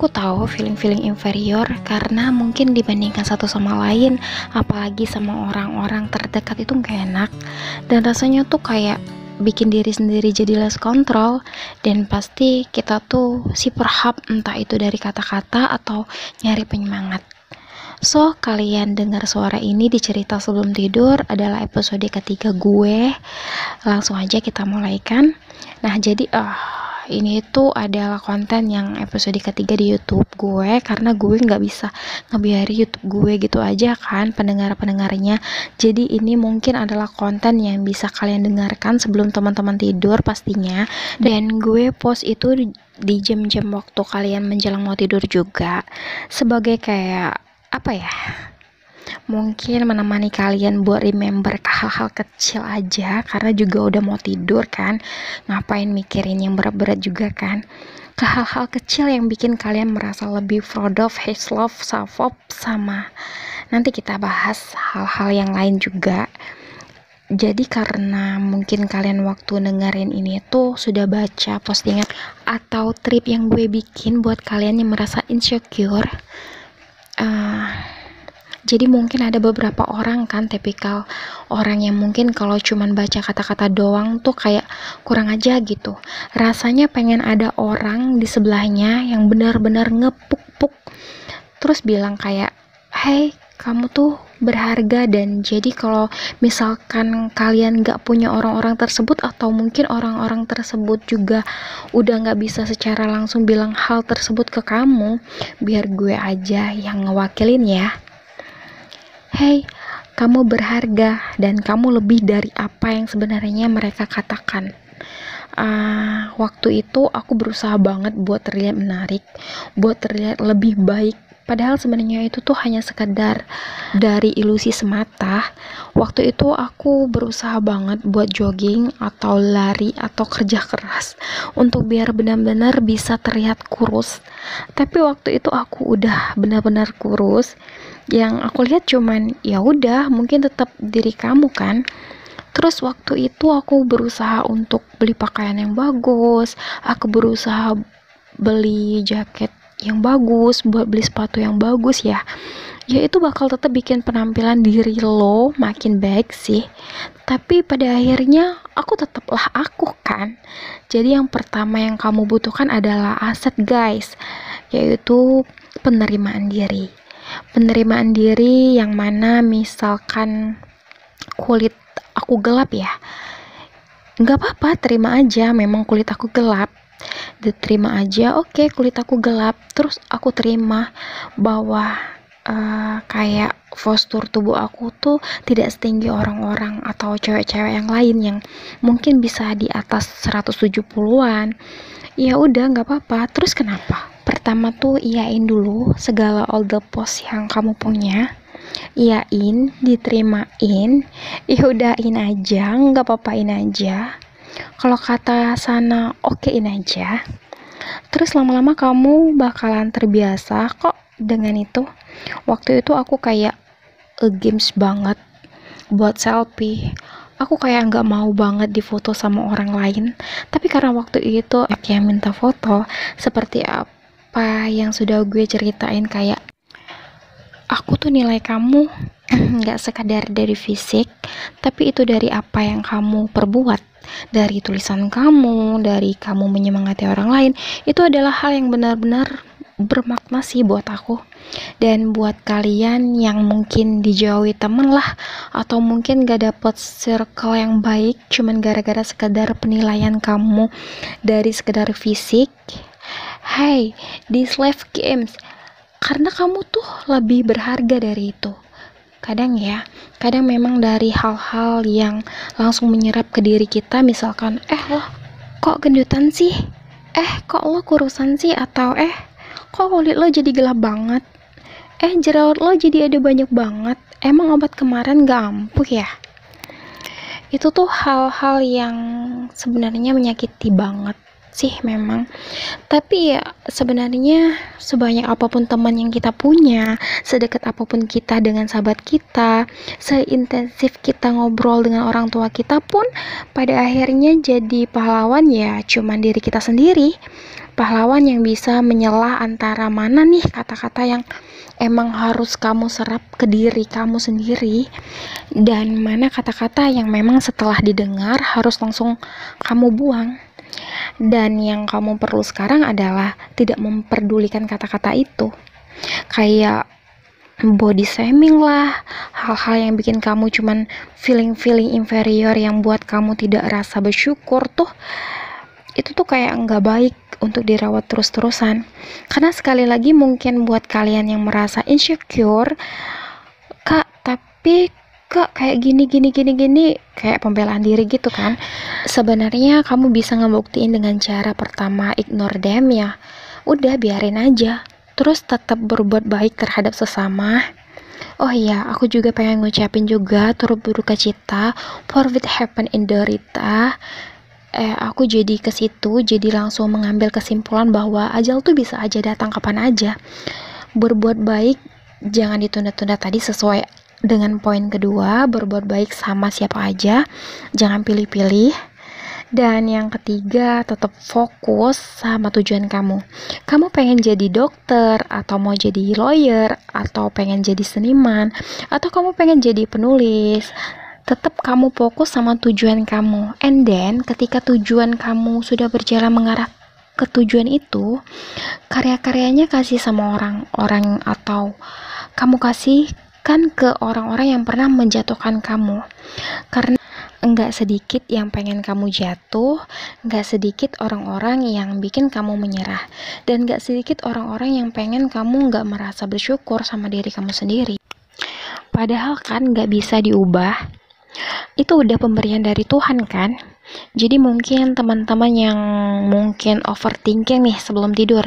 Aku tahu feeling-feeling inferior karena mungkin dibandingkan satu sama lain, apalagi sama orang-orang terdekat itu gak enak. Dan rasanya tuh kayak bikin diri sendiri jadi less kontrol. Dan pasti kita tuh si perhap, entah itu dari kata-kata atau nyari penyemangat. So, kalian dengar suara ini di cerita sebelum tidur adalah episode ketiga gue. Langsung aja kita mulaikan. Nah, jadi ini tuh adalah konten yang episode ketiga di YouTube gue, karena gue nggak bisa ngebiarin YouTube gue gitu aja kan pendengarnya. Jadi ini mungkin adalah konten yang bisa kalian dengarkan sebelum teman-teman tidur pastinya. Dan gue post itu di jam-jam waktu kalian menjelang mau tidur juga, sebagai kayak apa ya, mungkin menemani kalian buat remember ke hal-hal kecil aja, karena juga udah mau tidur kan, ngapain mikirin yang berat-berat juga kan, ke hal-hal kecil yang bikin kalian merasa lebih proud of, his love, self love, sama nanti kita bahas hal-hal yang lain juga. Jadi karena mungkin kalian waktu dengerin ini tuh sudah baca postingan atau trip yang gue bikin buat kalian yang merasa insecure, jadi mungkin ada beberapa orang kan, tipikal orang yang mungkin kalau cuman baca kata-kata doang tuh kayak kurang aja gitu. Rasanya pengen ada orang di sebelahnya yang benar-benar ngepuk-puk, terus bilang kayak, hey, kamu tuh berharga. Dan jadi kalau misalkan kalian gak punya orang-orang tersebut, atau mungkin orang-orang tersebut juga udah gak bisa secara langsung bilang hal tersebut ke kamu, biar gue aja yang ngewakilin ya. Hey, kamu berharga dan kamu lebih dari apa yang sebenarnya mereka katakan. Waktu itu aku berusaha banget buat terlihat menarik, buat terlihat lebih baik. Padahal sebenarnya itu tuh hanya sekedar dari ilusi semata. Waktu itu aku berusaha banget buat jogging atau lari atau kerja keras untuk biar benar-benar bisa terlihat kurus. Tapi waktu itu aku udah benar-benar kurus. Yang aku lihat cuman ya udah, mungkin tetap diri kamu kan. Terus waktu itu aku berusaha untuk beli pakaian yang bagus, aku berusaha beli jaket yang bagus, buat beli sepatu yang bagus ya itu bakal tetap bikin penampilan diri lo makin baik sih. Tapi pada akhirnya aku tetaplah aku kan. Jadi yang pertama yang kamu butuhkan adalah aset guys, yaitu penerimaan diri. Penerimaan diri yang mana misalkan kulit aku gelap ya, nggak apa-apa, terima aja, memang kulit aku gelap, diterima aja. Oke, kulit aku gelap, terus aku terima bahwa kayak postur tubuh aku tuh tidak setinggi orang-orang atau cewek-cewek yang lain yang mungkin bisa di atas 170-an. Ya udah, nggak apa-apa. Terus kenapa? Pertama tuh iyain dulu segala all the post yang kamu punya. Iyain, diterimain, udahin aja, nggak apa-apain aja. Kalau kata sana, okein aja. Terus lama-lama kamu bakalan terbiasa kok dengan itu. Waktu itu aku kayak games banget buat selfie. Aku kayak nggak mau banget difoto sama orang lain. Tapi karena waktu itu aku yang minta foto, seperti apa yang sudah gue ceritain, kayak aku tuh nilai kamu nggak sekadar dari fisik, tapi itu dari apa yang kamu perbuat, dari tulisan kamu, dari kamu menyemangati orang lain. Itu adalah hal yang benar-benar bermakna sih buat aku. Dan buat kalian yang mungkin dijauhi temen lah, atau mungkin gak dapet circle yang baik cuman gara-gara sekedar penilaian kamu dari sekedar fisik, hey, this life games, karena kamu tuh lebih berharga dari itu. Kadang memang dari hal-hal yang langsung menyerap ke diri kita, misalkan lo kok gendutan sih, kok lo kurusan sih, atau kok kulit lo jadi gelap banget, jerawat lo jadi ada banyak banget, emang obat kemarin gak ampuh ya. Itu tuh hal-hal yang sebenarnya menyakiti banget sih memang. Tapi ya sebenarnya sebanyak apapun teman yang kita punya, sedekat apapun kita dengan sahabat kita, seintensif kita ngobrol dengan orang tua kita pun, pada akhirnya jadi pahlawan ya cuman diri kita sendiri. pahlawan yang bisa menyelah antara mana nih kata-kata yang emang harus kamu serap ke diri kamu sendiri, dan mana kata-kata yang memang setelah didengar harus langsung kamu buang. Dan yang kamu perlu sekarang adalah tidak memperdulikan kata-kata itu. Kayak body shaming lah, hal-hal yang bikin kamu cuman feeling inferior yang buat kamu tidak rasa bersyukur tuh, itu tuh kayak nggak baik untuk dirawat terus-terusan. Karena sekali lagi mungkin buat kalian yang merasa insecure, kak tapi kak kayak gini kayak pembelaan diri gitu kan. Sebenarnya kamu bisa ngebuktiin dengan cara pertama ignore them ya. Udah biarin aja. Terus tetap berbuat baik terhadap sesama. Oh iya, aku juga pengen ngucapin juga turut berduka cita for what happened in Dorita. Aku jadi ke situ, jadi langsung mengambil kesimpulan bahwa ajal tuh bisa aja datang kapan aja. Berbuat baik jangan ditunda-tunda tadi, sesuai dengan poin kedua, berbuat baik sama siapa aja, jangan pilih-pilih. Dan yang ketiga, tetap fokus sama tujuan kamu. Kamu pengen jadi dokter, atau mau jadi lawyer, atau pengen jadi seniman, atau kamu pengen jadi penulis. Tetap kamu fokus sama tujuan kamu. And then, ketika tujuan kamu sudah berjalan mengarah ke tujuan itu, karya-karyanya kasih sama orang-orang, atau kamu kasihkan ke orang-orang yang pernah menjatuhkan kamu. Karena enggak sedikit yang pengen kamu jatuh, enggak sedikit orang-orang yang bikin kamu menyerah, dan enggak sedikit orang-orang yang pengen kamu enggak merasa bersyukur sama diri kamu sendiri. Padahal kan enggak bisa diubah. Itu udah pemberian dari Tuhan kan. Jadi mungkin teman-teman yang mungkin overthinking nih sebelum tidur,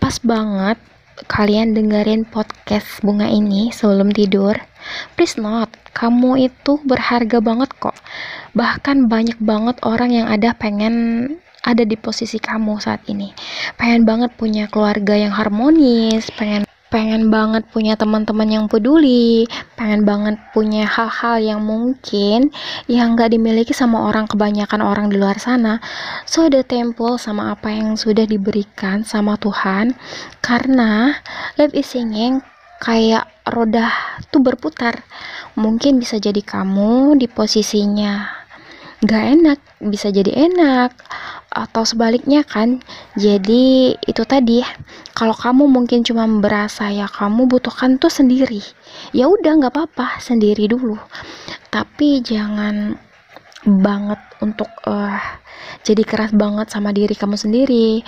pas banget kalian dengerin podcast Bunga ini sebelum tidur. Please not, kamu itu berharga banget kok. Bahkan banyak banget orang yang pengen ada di posisi kamu saat ini. Pengen banget punya keluarga yang harmonis, pengen banget punya teman-teman yang peduli, pengen banget punya hal-hal yang mungkin yang gak dimiliki sama kebanyakan orang di luar sana. So the temple sama apa yang sudah diberikan sama Tuhan, karena life is singing, kayak roda tuh berputar. Mungkin bisa jadi kamu di posisinya gak enak, bisa jadi enak, atau sebaliknya kan. Jadi itu tadi, kalau kamu mungkin cuma berasa ya kamu butuhkan tuh sendiri, ya udah nggak apa-apa sendiri dulu, tapi jangan banget untuk jadi keras banget sama diri kamu sendiri.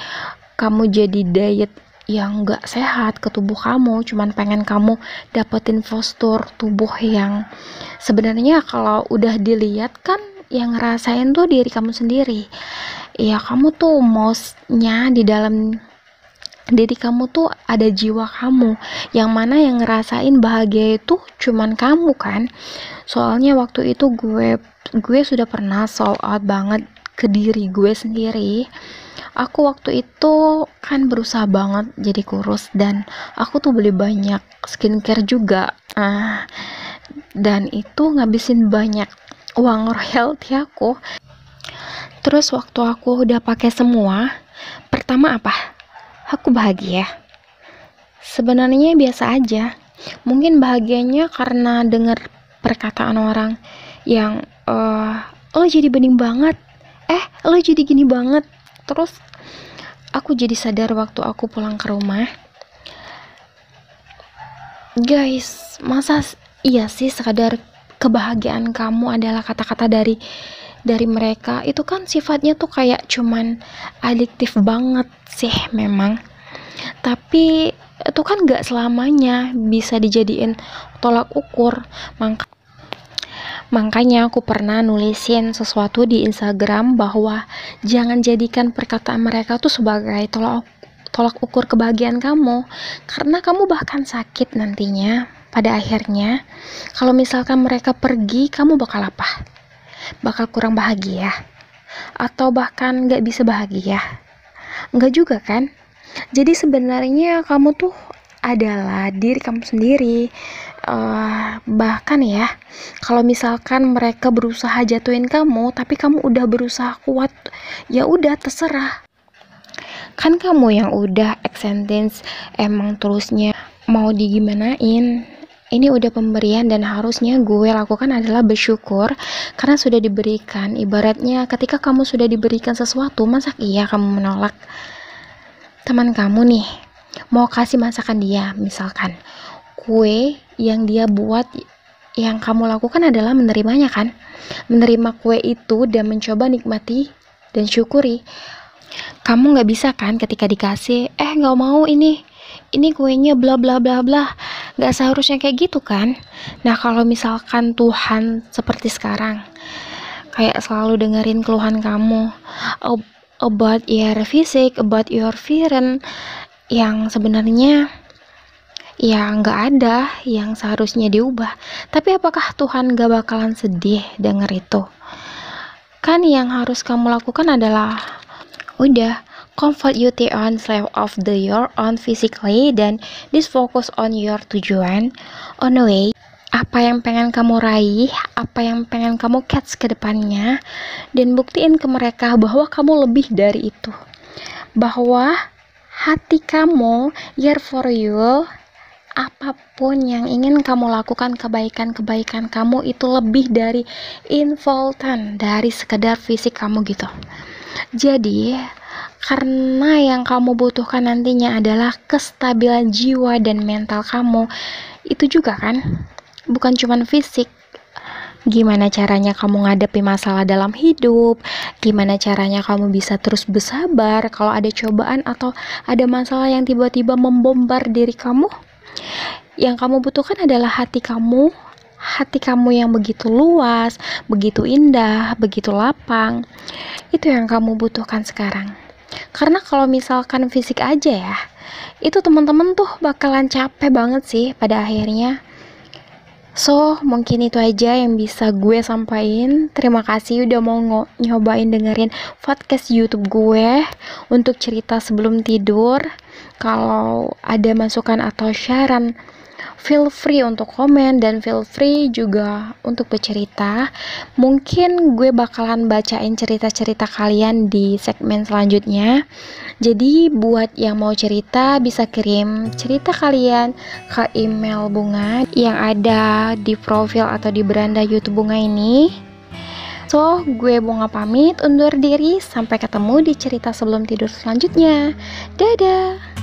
Kamu jadi diet yang nggak sehat ke tubuh kamu, cuman pengen kamu dapetin postur tubuh yang sebenarnya kalau udah dilihat kan yang ngerasain tuh diri kamu sendiri. Ya kamu tuh maunya di dalam diri kamu tuh ada jiwa kamu, yang mana yang ngerasain bahagia itu cuman kamu kan. Soalnya waktu itu gue sudah pernah sold out banget ke diri gue sendiri. Aku waktu itu kan berusaha banget jadi kurus, dan aku tuh beli banyak skincare juga, dan itu ngabisin banyak uang royalti aku. Terus waktu aku udah pakai semua, pertama apa? Aku bahagia. Sebenarnya biasa aja. Mungkin bahagianya karena dengar perkataan orang yang lo jadi bening banget, lo jadi gini banget. Terus aku jadi sadar waktu aku pulang ke rumah, guys, masa iya sih sekadar kebahagiaan kamu adalah kata-kata dari mereka? Itu kan sifatnya tuh kayak cuman adiktif banget sih memang, tapi itu kan gak selamanya bisa dijadiin tolak ukur. Makanya aku pernah nulisin sesuatu di Instagram bahwa jangan jadikan perkataan mereka tuh sebagai tolak ukur kebahagiaan kamu, karena kamu bahkan sakit nantinya. Pada akhirnya, kalau misalkan mereka pergi, kamu bakal apa? Bakal kurang bahagia? Atau bahkan gak bisa bahagia? Enggak juga kan? Jadi sebenarnya kamu tuh adalah diri kamu sendiri. Bahkan ya, kalau misalkan mereka berusaha jatuhin kamu, tapi kamu udah berusaha kuat, ya udah terserah. Kan kamu yang udah sentence emang terusnya mau digimanain. Ini udah pemberian dan harusnya gue lakukan adalah bersyukur karena sudah diberikan. Ibaratnya ketika kamu sudah diberikan sesuatu, masa iya kamu menolak? Teman kamu nih mau kasih masakan dia, misalkan kue yang dia buat, yang kamu lakukan adalah menerimanya kan? Menerima kue itu dan mencoba nikmati dan syukuri. Kamu nggak bisa kan ketika dikasih, nggak mau ini kuenya bla bla bla bla. Nggak seharusnya kayak gitu kan? Nah kalau misalkan Tuhan seperti sekarang, kayak selalu dengerin keluhan kamu about your fisik, about your appearance, yang sebenarnya ya nggak ada yang seharusnya diubah. Tapi apakah Tuhan gak bakalan sedih denger itu? Kan yang harus kamu lakukan adalah udah comfort you on self of your own physically, dan this focus on your tujuan on the way, apa yang pengen kamu raih, apa yang pengen kamu catch ke depannya, dan buktiin ke mereka bahwa kamu lebih dari itu, bahwa hati kamu year for you. Apapun yang ingin kamu lakukan, kebaikan-kebaikan kamu itu lebih dari involtan dari sekedar fisik kamu gitu. Jadi karena yang kamu butuhkan nantinya adalah kestabilan jiwa dan mental kamu, itu juga kan bukan cuma fisik. Gimana caranya kamu ngadepi masalah dalam hidup, gimana caranya kamu bisa terus bersabar kalau ada cobaan atau ada masalah yang tiba-tiba membombar diri kamu. Yang kamu butuhkan adalah hati kamu yang begitu luas, begitu indah, begitu lapang. Itu yang kamu butuhkan sekarang. Karena kalau misalkan fisik aja ya, itu teman-teman tuh bakalan capek banget sih pada akhirnya. So, mungkin itu aja yang bisa gue sampaikan. Terima kasih udah mau nyobain dengerin podcast YouTube gue untuk cerita sebelum tidur. Kalau ada masukan atau saran, feel free untuk komen dan feel free juga untuk bercerita. Mungkin gue bakalan bacain cerita-cerita kalian di segmen selanjutnya. Jadi buat yang mau cerita bisa kirim cerita kalian ke email Bunga yang ada di profil atau di beranda YouTube Bunga ini. So, gue Bunga pamit undur diri. Sampai ketemu di cerita sebelum tidur selanjutnya. Dadah!